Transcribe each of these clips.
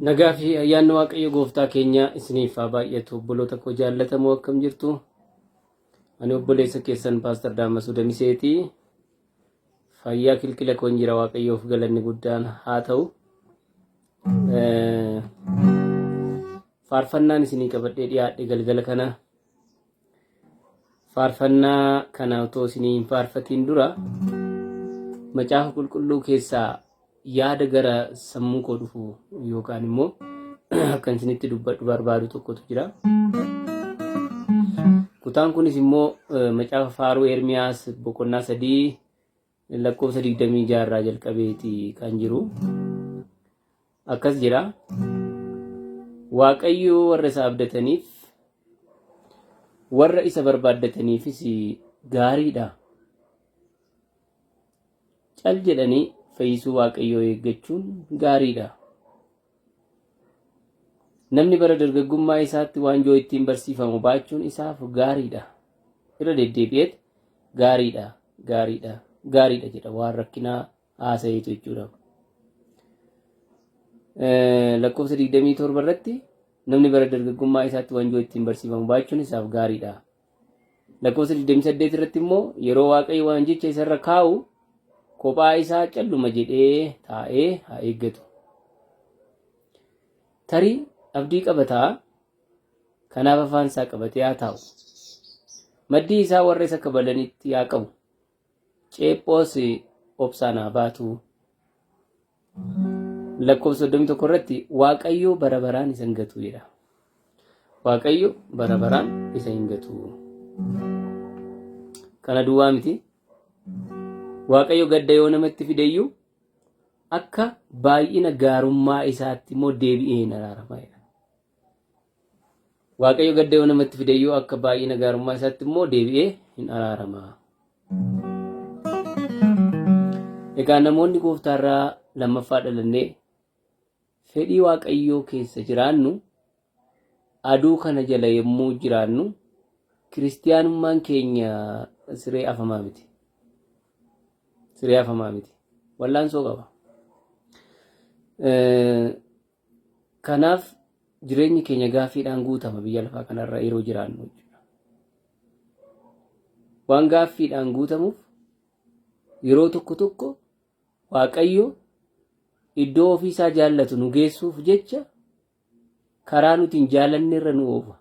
Nagaa fi ayyaanni Waaqayyo gooftaa keenya isiniif haa baay'atu. Obboloota koo jaallatamoo akkam jirtu? Ani obboleessa keessan Paaster Daammasuu Damiseeti. Fayyaa kilkila koo hin jira, Waaqayyoof galanni guddaan haa ta'u. Faarfannaan isinii qabadhee dhiyaadhe galgala kana. Faarfannaa kana otoo isinii hin faarfatiin dura macaafa qulqulluu keessaa yaada gara sammuu koo dhufu yookaan immoo akkan isinitti dubbadhu barbaadu tokkotu jira. Kutaan kunis immoo macaafa faaruu Ermiyaas boqonnaa 3 lakkoofsa 26 irraa jalqabeeti kan jiru. Akkas jira. Waaqayyo warra isa abdataniif warra isa barbaaddataniifis gaariidha. Cal jedhanii fayyisuu Waaqayyoo eeggachuun gaariidha. Namni bara dargaggummaa isaatti waanjoo ittiin barsiifamu baachuun isaaf gaariidha. Irra deddeebi'eet gaariidha, gaariidha, gaariidha jedha waan rakkinaa haasayeetu jechuudha. Lakkoofsa 27 irratti namni bara dargaggummaa isaatti waanjoo ittiin barsiifamu baachuun isaaf gaariidha. Lakkoofsa 28 irratti immoo yeroo Waaqayyo waanjicha isarra kaa'u kophaa isaa calluma jedhee taa'ee haa eeggatu. Tarii abdii qabataa kanaaf afaan isaa qabatee haa taa'u. Maddii isaa warra isa kabalanitti haa qabu. Ceephoos obsaan haa baatu. Lakkoofsa 31 irratti Waaqayyo bara baraan isa hin gatu jedha. Waaqayyo bara baraan isa hin gatu. Kana duwwaa miti. Waaqayyo gadda yoo namatti fideyyuu akka baay'ina gaarummaa isaatti immoo deebi'ee hin araarama. Waaqayyo gadda yoo namatti fideyyuu akka baay'ina gaarummaa isaatti immoo deebi'ee hin araarama. Egaa namoonni gooftaarraa lammaffaa dhalannee fedhii Waaqayyoo keessa jiraannu, aduu kana jala yommuu jiraannu, kiristiyaanummaan keenya siree afamaa miti. Siree afamaa miti. Wallaansoo qaba. Kanaaf jireenyi keenya gaaffiidhaan guutama biyya lafaa kanarra yeroo jiraannu. Waan gaaffiidhaan guutamuuf yeroo tokko tokko Waaqayyo iddoo ofiisaa jaallatu nu geessuuf jecha karaa nuti hin jaallanne irra nu oofa.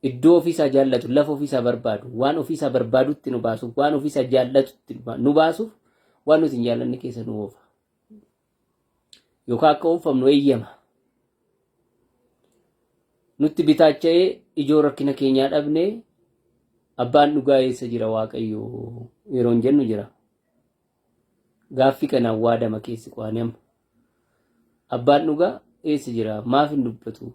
Iddoo ofiisaa jaallatu, lafa ofiisaa barbaadu, waan ofiisaa barbaadutti nu baasuuf, waan ofiisaa jaallatutti nu baasuuf waan nuti hin jaallanne keessa nu oofa. Yookaan akka oofamnu eeyyama. Nutti bitaacha'ee ijoo rakkina keenyaa dhabnee abbaan dhugaa eessa jira Waaqayyo yeroon jennu jira. Gaaffii kanaan waadama keessi qo'anii amma. Abbaan dhugaa eessa jira? Maaf hin dubbatu?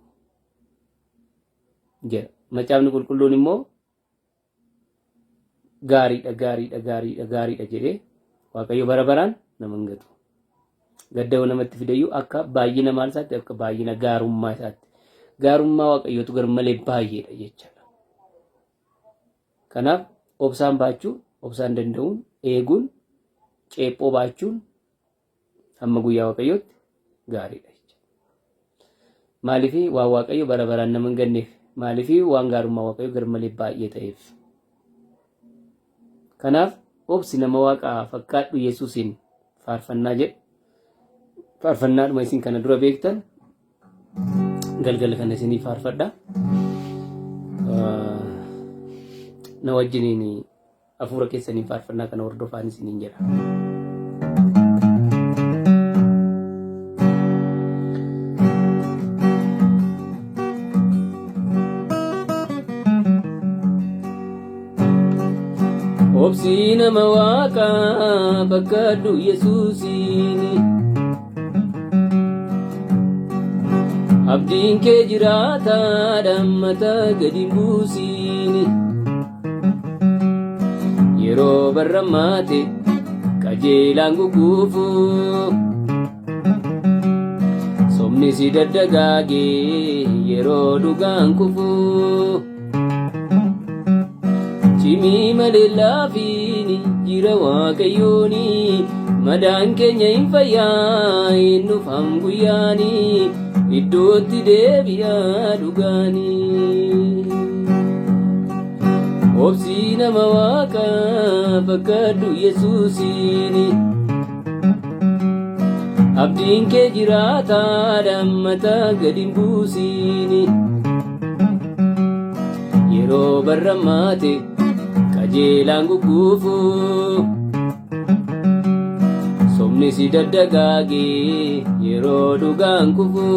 Jedha. Macaafni qulqulluun immoo gaariidha, gaariidha, gaariidha, gaariidha jedhee Waaqayyo bara baraan nama hin gatu. Gadda yoo namatti fideyyuu akka baay'ina maal isaatti, akka baay'ina gaarummaa isaatti. Gaarummaa Waaqayyootu garmalee baay'eedha jechaadha. Kanaaf obsaan baachuu, obsaan danda'uun, eeguun, ceephoo baachuun hamma guyyaa Waaqayyootti gaariidha jechuudha. Maaliifii waan Waaqayyo bara baraan nama hin ganneef, maaliifii waan gaarummaa Waaqayyo garmalee baay'ee ta'eef. Kanaaf obsi nama Waaqaa fakkaadhu Yesuusiin faarfannaa jedhu. Faarfannaadhuma isin kana dura beektan galgala kana isinii faarfadha. Na wajjiniin hafuura keessanii faarfannaa kana hordofaan isiniin jedha. Obsi nama Waaqaa fakkaadhu Yesuusiin. Abdiin kee jiraata dhammata gadi buusiini. Yeroo barramaate qajeelaan guguufu. Somni si daddagaagee yeroo dhugaan kufu. Cimii malee laafiini jira Waaqayyooni madaan keenya hin fayyaa hin dhufam guyyaanii iddootti deebi'aa dhugaanii. Obsii nama Waaqaa fakkaadhu Yesuusiini, abdiin kee jiraataa dammataa gadi hin buusiini. Yeroo barrammaate qajeelaan gugguufu, somni si daddagaagee yeroo dhugaan kufu.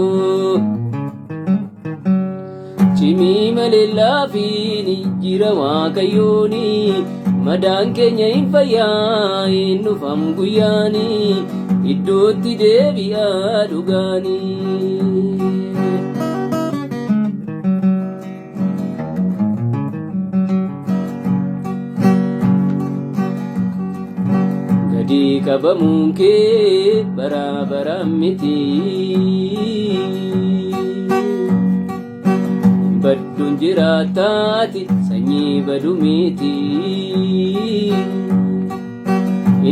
Cimii malee laafiini jira Waaqayyooni, madaan keenya hin fayyaa hin dhufam guyyaanii iddootti deebi'aa dhugaanii. Gadi qabamuun kee bara baraan miti, badduun jiraataati sanyii badu miti.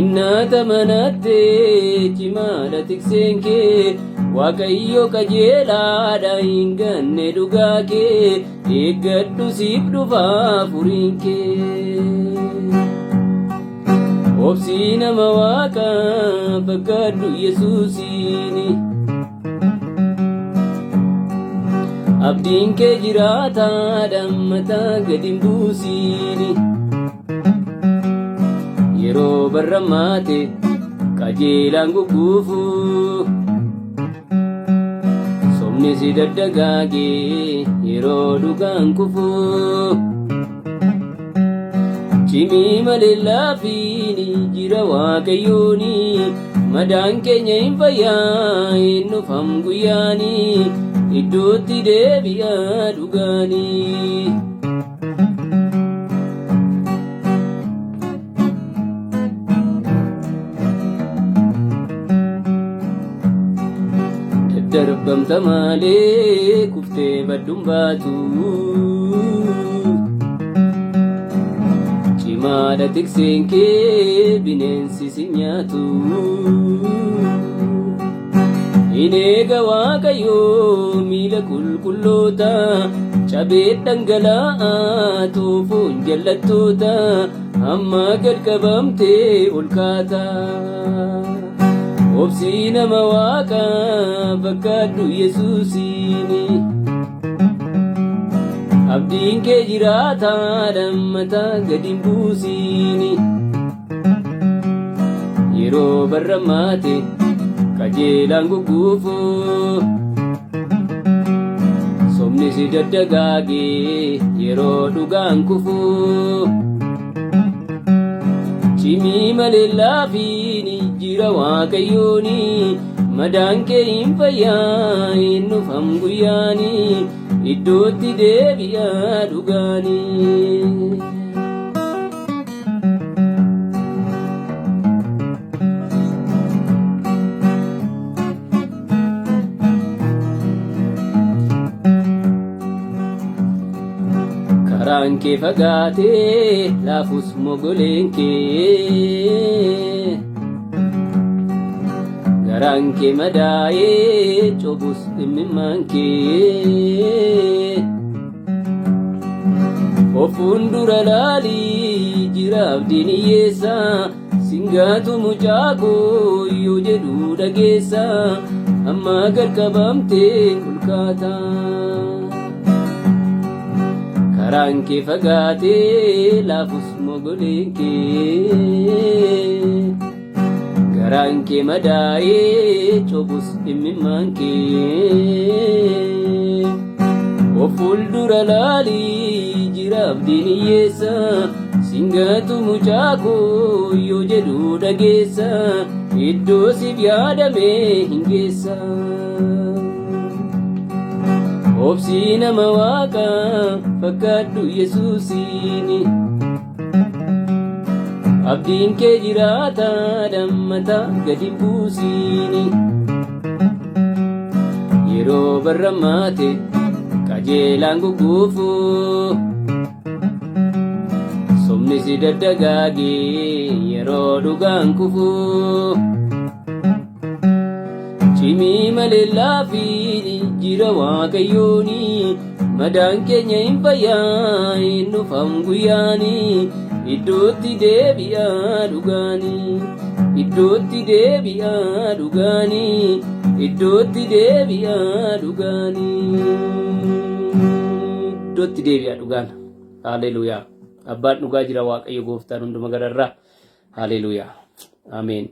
Innaata manattee cimaadha tikseen kee, Waaqayyo qajeelaadha hin ganne dhugaa kee. Eeggadhu siif dhufaa furiin kee. Obsii nama Waaqaa fakkaadhu Yesuusiini, abdiin kee jiraataa dammataa gadi hin buusiini. Yeroo barrammaate qajeelaan gugguufu, somni si daddagaagee yeroo dhugaan kufu. Cimii malee laafiini jira Waaqayyooni, madaan keenya hin fayyaa hin dhufam guyyaanii iddootti deebi'aa dhugaanii. Daddarbamta malee kuftee badduun baatu, cimaadha tikseen kee bineensi si nyaatu. Hin eega Waaqayyoo miila qulqulloota, cabee dhangala'aa tuufuun jallattoota, amma gad qabamtee ol kaata. Obsii nama Waaqaa fakkaadhu Yesuusiini, abdiin kee jiraataa dammataa gadi hin buusiini. Yeroo barrammaate qajeelaan gugguufu, somni si daddagaagee yeroo dhugaan kufu. Cimii malee laafiini jira Waaqayyooni, madaan kee hin fayyaa hin dhufam guyyaanii iddootti deebi'aa dhugaanii. Karaan kee fagaatee laafus mogoleen kee, garaan kee madaa'ee cobus imimmaan kee. Of fuuldura laalii jira abdiin hiyyeessa, singaatu mucaa koo yoo jedhu dhageessa, amma gad qabamtee ol kaata. Karaan kee fagaatee laafus mogoleen kee, garaan kee madaa'ee cobus imimmaan kee. Of fuuldura laalii jira abdiin hiyyeessa, singaatu mucaa koo yoo jedhu dhageessa, iddoo siif yaadame hin geessa. Obsii nama Waaqaa fakkaadhu Yesuusiini, abdiin kee jiraataa dammataa gadi hin buusiini. Yeroo barrammaate qajeelaan gugguufu, somni si daddagaagee yeroo dhugaan kufu cimii malee laafiin jira waaqayyooni madaan keenya hin fayyaa hin dhufan guyyaani iddootti deebi'aa dhugaani iddootti deebi'aa dhugaani iddootti deebi'aa dhugaani iddootti deebi'aa dhugaan haleluuyaa abbaan dhugaa jira waaqayyo gooftaan hunduma gararraa haleluuyaa ameen